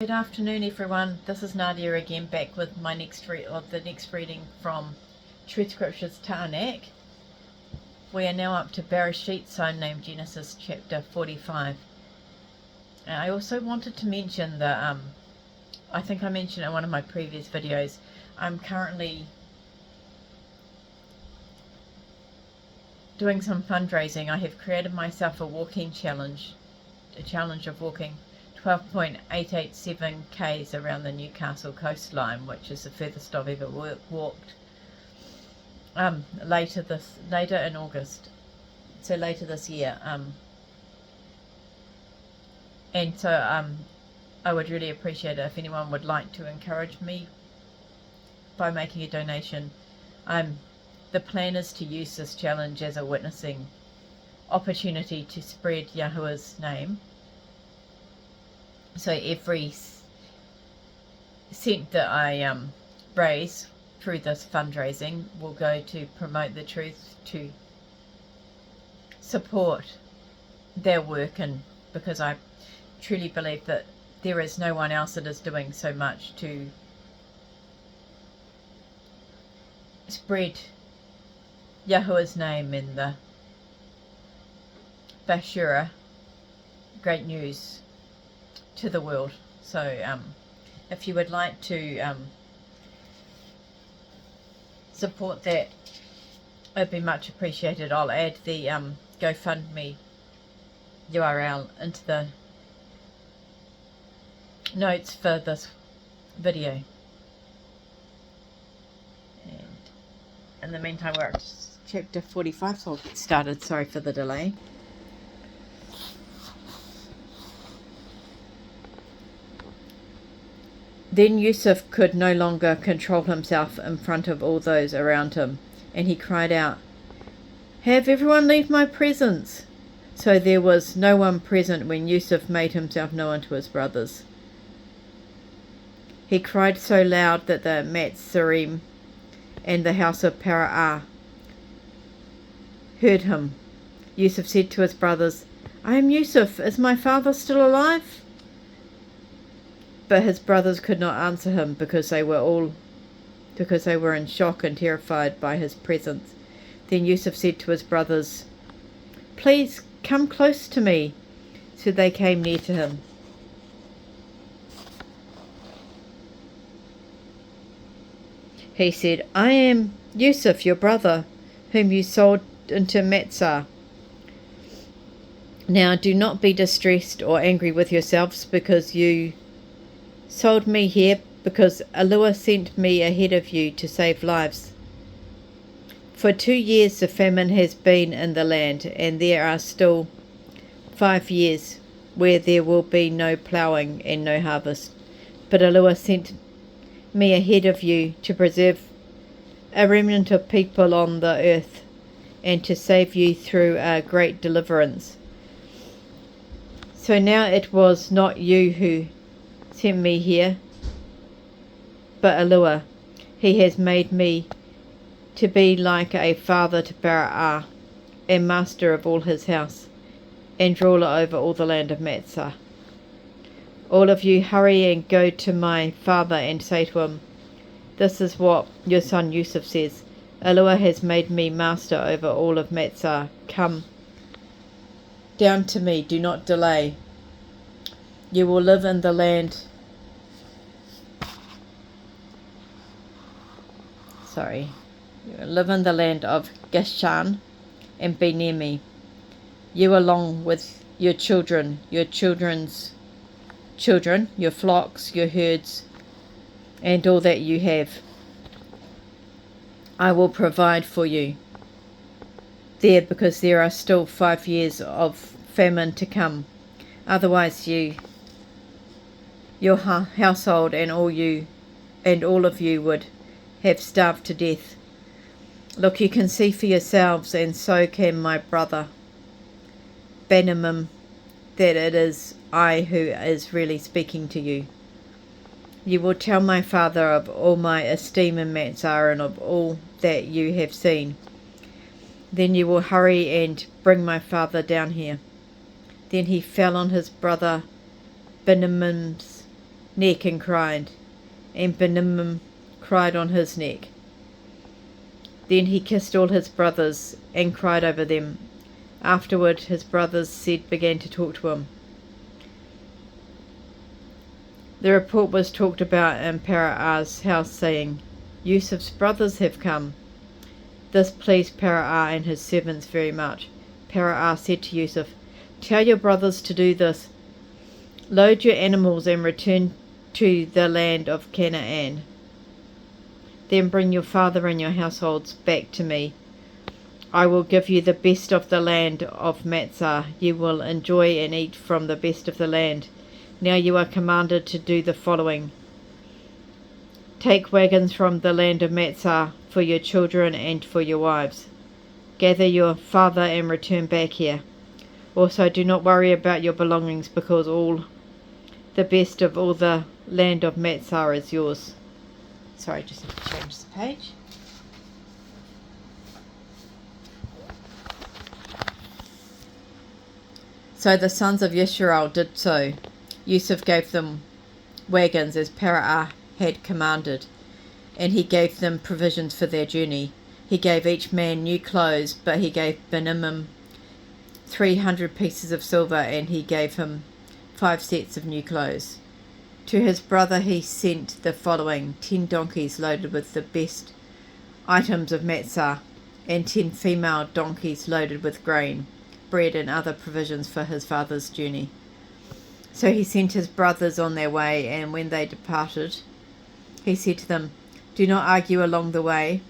Good afternoon, everyone. This is Nadia again, back with my the next reading from Truth Scriptures Ta'anak. We are now up to Barashiyt, so named Genesis chapter 45. And I also wanted to mention that I think I mentioned in one of my previous videos, I'm currently doing some fundraising. I have created myself a walking challenge, a challenge of walking 12.887 k's around the Newcastle coastline, which is the furthest I've ever walked. Later in August, so later this year. And so I would really appreciate it if anyone would like to encourage me by making a donation. The plan is to use this challenge as a witnessing opportunity to spread Yahuwah's name. So every cent that I raise through this fundraising will go to promote the truth, to support their work, and because I truly believe that there is no one else that is doing so much to spread Yahuwah's name in the Barashiyt, great news to the world. So if you would like to support that, it'd be much appreciated. I'll add the GoFundMe URL into the notes for this video. And in the meantime, we're at chapter 45, so I'll get started. Sorry for the delay. Then Yusuf could no longer control himself in front of all those around him, and he cried out, "Have everyone leave my presence!" So there was no one present when Yusuf made himself known to his brothers. He cried so loud that the Matzarim and the house of Barashiyt heard him. Yusuf said to his brothers, "I am Yusuf. Is my father still alive?" But his brothers could not answer him because they were in shock and terrified by his presence. Then Yusuf said to his brothers, "Please come close to me." So they came near to him. He said, "I am Yusuf, your brother, whom you sold into Matzah. Now do not be distressed or angry with yourselves because you sold me here, because Allah sent me ahead of you to save lives. For 2 years the famine has been in the land, and there are still 5 years where there will be no ploughing and no harvest. But Allah sent me ahead of you to preserve a remnant of people on the earth, and to save you through a great deliverance. So now it was not you who sent me here, but Allah. He has made me to be like a father to Barashiyt, and master of all his house, and ruler over all the land of Matzah. All of you hurry and go to my father and say to him, 'This is what your son Yusuf says. Allah has made me master over all of Matzah. Come down to me, do not delay. You will live in the land of Goshen and be near me, you along with your children, your children's children, your flocks, your herds, and all that you have. I will provide for you there, because there are still 5 years of famine to come. Otherwise your household and all of you would have starved to death. Look, you can see for yourselves, and so can my brother Benjamin, that it is I who is really speaking to you. You will tell my father of all my esteem in Matzah, and of all that you have seen. Then you will hurry and bring my father down here." Then he fell on his brother Benjamin's neck and cried, and Benjamin cried on his neck. Then he kissed all his brothers and cried over them. Afterward his brothers began to talk to him. The report was talked about in Barashiyt's house, saying, Yusuf's brothers have come. This pleased Barashiyt and his servants very much. Barashiyt said to Yusuf, Tell your brothers to do this. Load your animals and return to the land of Canaan. Then bring your father and your households back to me. I will give you the best of the land of Matsah. You will enjoy and eat from the best of the land. Now you are commanded to do the following. Take wagons from the land of Matsah for your children and for your wives. Gather your father and return back here. Also do not worry about your belongings, because all the best of all the land of Matsah is yours. Sorry, just have to change the page. So the sons of Yisrael did so. Yusuf gave them wagons as Barashiyt had commanded, and he gave them provisions for their journey. He gave each man new clothes, but he gave Benjamin 300 pieces of silver, and he gave him 5 sets of new clothes. To his brother he sent the following: 10 donkeys loaded with the best items of Matsah, and 10 female donkeys loaded with grain, bread and other provisions for his father's journey. So he sent his brothers on their way, and when they departed, he said to them, Do not argue along the way.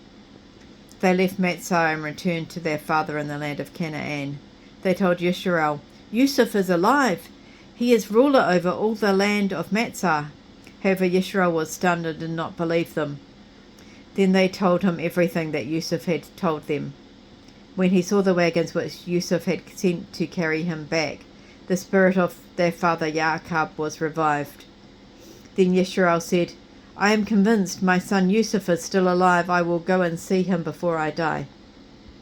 They left Matsah and returned to their father in the land of Canaan. They told Yisrael, Yusuf is alive. He is ruler over all the land of Matsah. However, Yisrael was stunned and did not believe them. Then they told him everything that Yusuf had told them. When he saw the wagons which Yusuf had sent to carry him back, the spirit of their father Yaakov was revived. Then Yisrael said, I am convinced my son Yusuf is still alive. I will go and see him before I die.